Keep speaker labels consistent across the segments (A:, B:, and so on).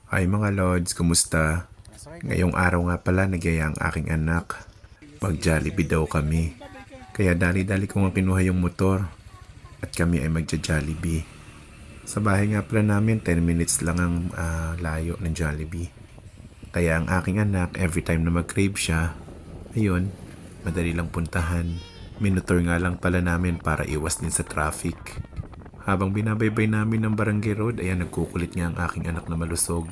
A: Ay mga Lods, kumusta? Ngayong araw nga pala nagyaya ang aking anak. Mag-Jollibee daw kami. Kaya dali-dali ko nga kinuha yung motor at kami ay magja-Jollibee. Sa bahay nga pala namin 10 minutes lang ang layo ng Jollibee. Kaya ang aking anak every time na mag-crave siya, ayun, madali lang puntahan. Minutor nga lang pala namin para iwas din sa traffic. Habang binabaybay namin ng barangay road, ayan nagkukulit nga ang aking anak na malusog.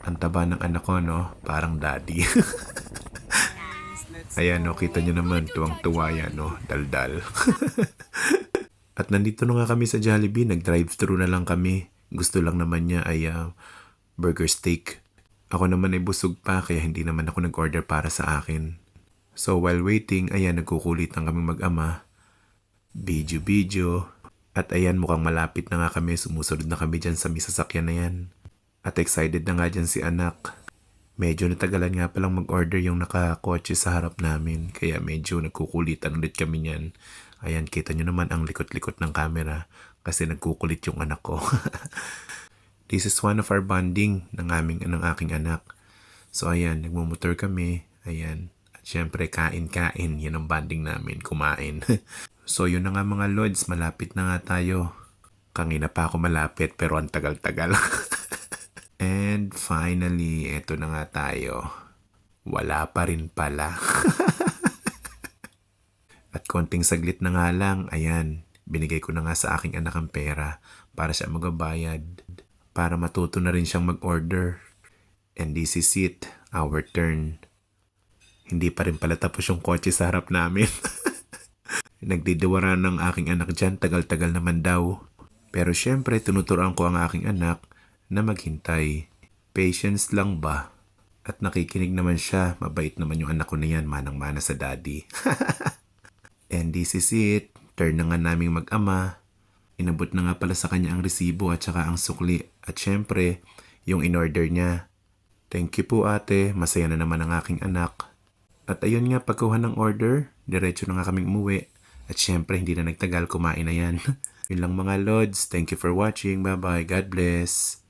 A: Ang taba ng anak ko, no? Parang daddy. Ayan, no? Kita nyo naman, tuwang-tuwa yan, no? Daldal. At nandito na nga kami sa Jollibee. Nag-drive-thru na lang kami. Gusto lang naman niya ay burger steak. Ako naman ay busog pa, kaya hindi naman ako nag-order para sa akin. So while waiting, ayan, nagkukulitan kami mag-ama. Video. At ayan, mukhang malapit na nga kami. Sumusunod na kami dyan sa may sasakyan na yan. At excited na nga dyan si anak. Medyo natagalan nga palang mag-order yung nakakotse sa harap namin. Kaya medyo nagkukulitan ulit kami niyan. Ayan, kita nyo naman ang likot-likot ng camera. Kasi nagkukulit yung anak ko. This is one of our bonding ng aking anak. So ayan, nagmumotor kami. Ayan. At syempre, kain-kain. Yan ang bonding namin, kumain. So yun na nga mga Lods, malapit na nga tayo. Kanina pa ako malapit pero ang tagal-tagal. And finally, eto na nga tayo. Wala pa rin pala. At konting saglit na nga lang, ayan, binigay ko na nga sa aking anak ang pera para siya magabayad. Para matuto na rin siyang mag-order. And this is it, our turn. Hindi pa rin pala tapos yung kotse sa harap namin. Nagdidiwaran ng aking anak dyan, tagal-tagal naman daw. Pero syempre, tinuturuan ko ang aking anak na maghintay. Patience lang ba? At nakikinig naman siya, mabait naman yung anak ko na yan, manang-mana sa daddy. And this is it, turn na nga naming mag-ama. Inabot na nga pala sa kanya ang resibo at saka ang sukli. At syempre, yung in-order niya. Thank you po ate, masaya na naman ang aking anak. At ayun nga, pagkuha ng order, diretso na nga kaming umuwi. At syempre, hindi na nagtagal, kumain na yan. Yun lang mga Lods. Thank you for watching. Bye-bye. God bless.